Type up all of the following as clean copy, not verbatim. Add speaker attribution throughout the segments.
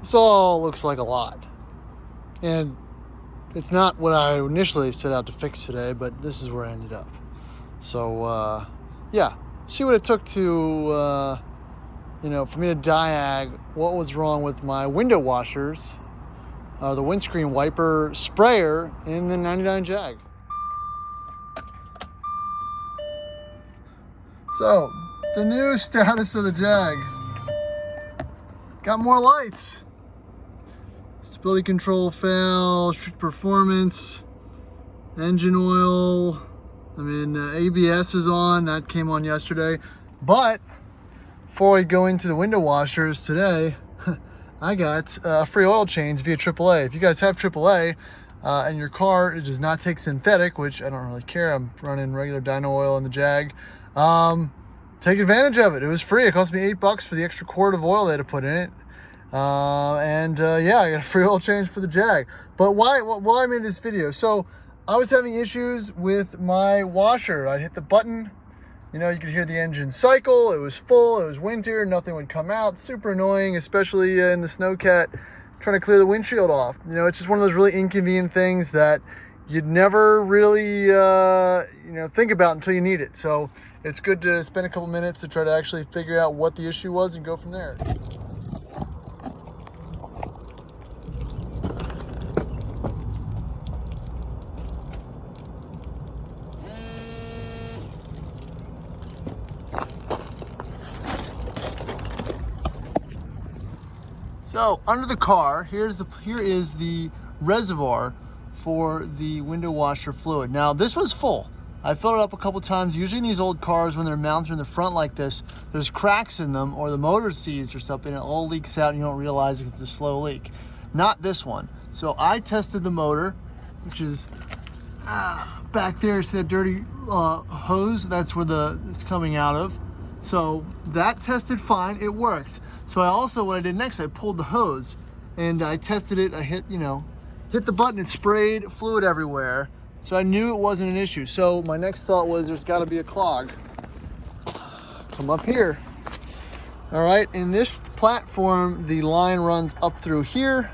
Speaker 1: This all looks like a lot. And it's not what I initially set out to fix today, but this is where I ended up. So, yeah, see what it took to, for me to diag what was wrong with my window washers, the windscreen wiper sprayer in the 99 Jag. So, the new status of the Jag. Got more lights. Stability control fail, strict performance, engine oil. ABS is on, that came on yesterday. But before we go into the window washers today, I got a free oil change via AAA. If you guys have AAA and your car does not take synthetic, which I don't really care, I'm running regular dyno oil in the Jag, take advantage of it. It was free. It cost me $8 for the extra quart of oil they had to put in it. I got a free oil change for the Jag. But why I made this video? So I was having issues with my washer. I'd hit the button, you could hear the engine cycle. It was full, it was winter, nothing would come out. Super annoying, especially in the snowcat, trying to clear the windshield off. It's just one of those really inconvenient things that you'd never really, think about until you need it. So it's good to spend a couple minutes to try to actually figure out what the issue was and go from there. So under the car, here is the reservoir for the window washer fluid. Now this was full. I filled it up a couple times. Usually in these old cars, when they're mounted in the front like this, there's cracks in them or the motor's seized or something. It all leaks out and you don't realize it's a slow leak. Not this one. So I tested the motor, which is back there. See that dirty hose? That's where it's coming out of. So that tested fine, it worked. So what I did next, I pulled the hose and I tested it. I hit the button, it sprayed fluid everywhere. So I knew it wasn't an issue. So my next thought was there's gotta be a clog. Come up here. All right, in this platform, the line runs up through here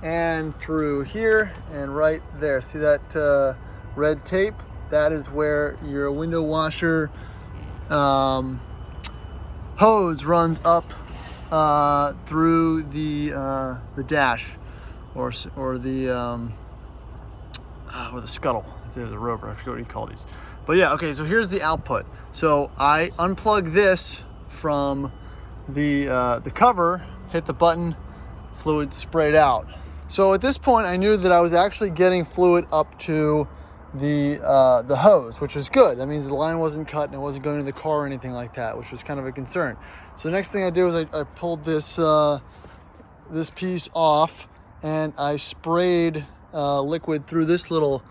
Speaker 1: and right there. See that red tape? That is where your window washer hose runs up through the dash or the scuttle. There's a rover. I forget what you call these. But yeah, okay. So here's the output. So I unplug this from the cover, hit the button, fluid sprayed out. So at this point, I knew that I was actually getting fluid up to the hose, which was good. That means the line wasn't cut and it wasn't going to the car or anything like that, which was kind of a concern. So the next thing I did was I pulled this piece off and I sprayed liquid through this little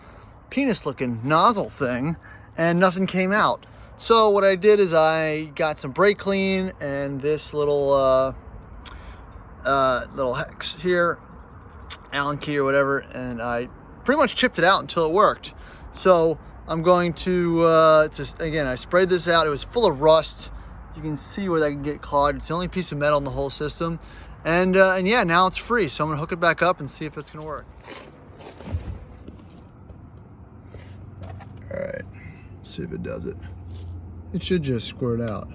Speaker 1: penis-looking nozzle thing, and nothing came out. So what I did is I got some brake clean and this little hex here, Allen key or whatever, and I pretty much chipped it out until it worked. So I'm going to again, I sprayed this out. It was full of rust. You can see where that can get clogged. It's the only piece of metal in the whole system. And yeah, now it's free. So I'm gonna hook it back up and see if it's gonna work. All right, see if it does it. It should just squirt out.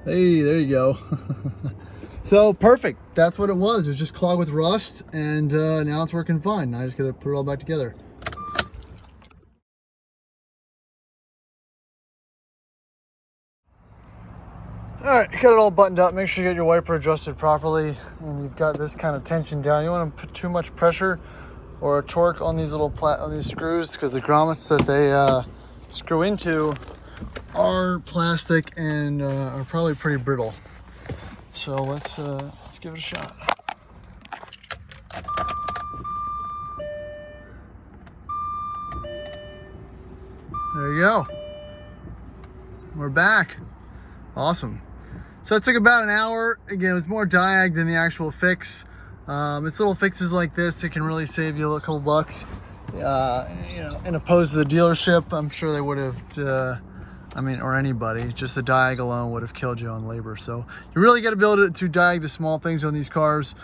Speaker 1: Hey, there you go. So perfect. That's what it was. It was just clogged with rust, and now it's working fine. Now I just gotta put it all back together. All right, got it all buttoned up. Make sure you get your wiper adjusted properly, and you've got this kind of tension down. You don't want to put too much pressure or torque on these little screws, because the grommets that they screw into are plastic and are probably pretty brittle. So let's give it a shot. There you go. We're back. Awesome. So it took about an hour. Again, it was more diag than the actual fix. It's little fixes like this that can really save you a couple bucks. in opposed to the dealership, I'm sure they would have, or anybody, just the diag alone would have killed you on labor. So you really got to be able to diag the small things on these cars.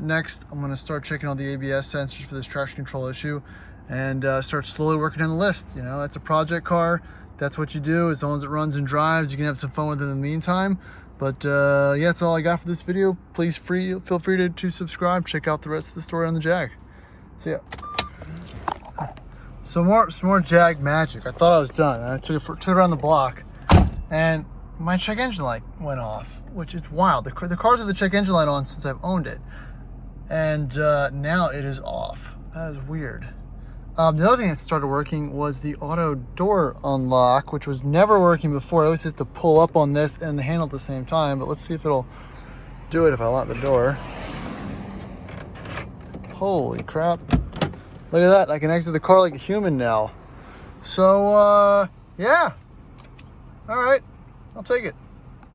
Speaker 1: Next, I'm going to start checking all the ABS sensors for this traction control issue and start slowly working down the list. It's a project car. That's what you do. As long as it runs and drives, you can have some fun with it in the meantime. But yeah, that's all I got for this video. Please feel free to subscribe. Check out the rest of the story on the Jag. See ya. Some more Jag magic. I thought I was done. I took it around the block, and my check engine light went off, which is wild. The cars have the check engine light on since I've owned it, and now it is off. That is weird. The other thing that started working was the auto door unlock, which was never working before. I always used to pull up on this and the handle at the same time, but let's see if it'll do it if I lock the door. Holy crap. Look at that, I can exit the car like a human now. So, yeah. All right, I'll take it.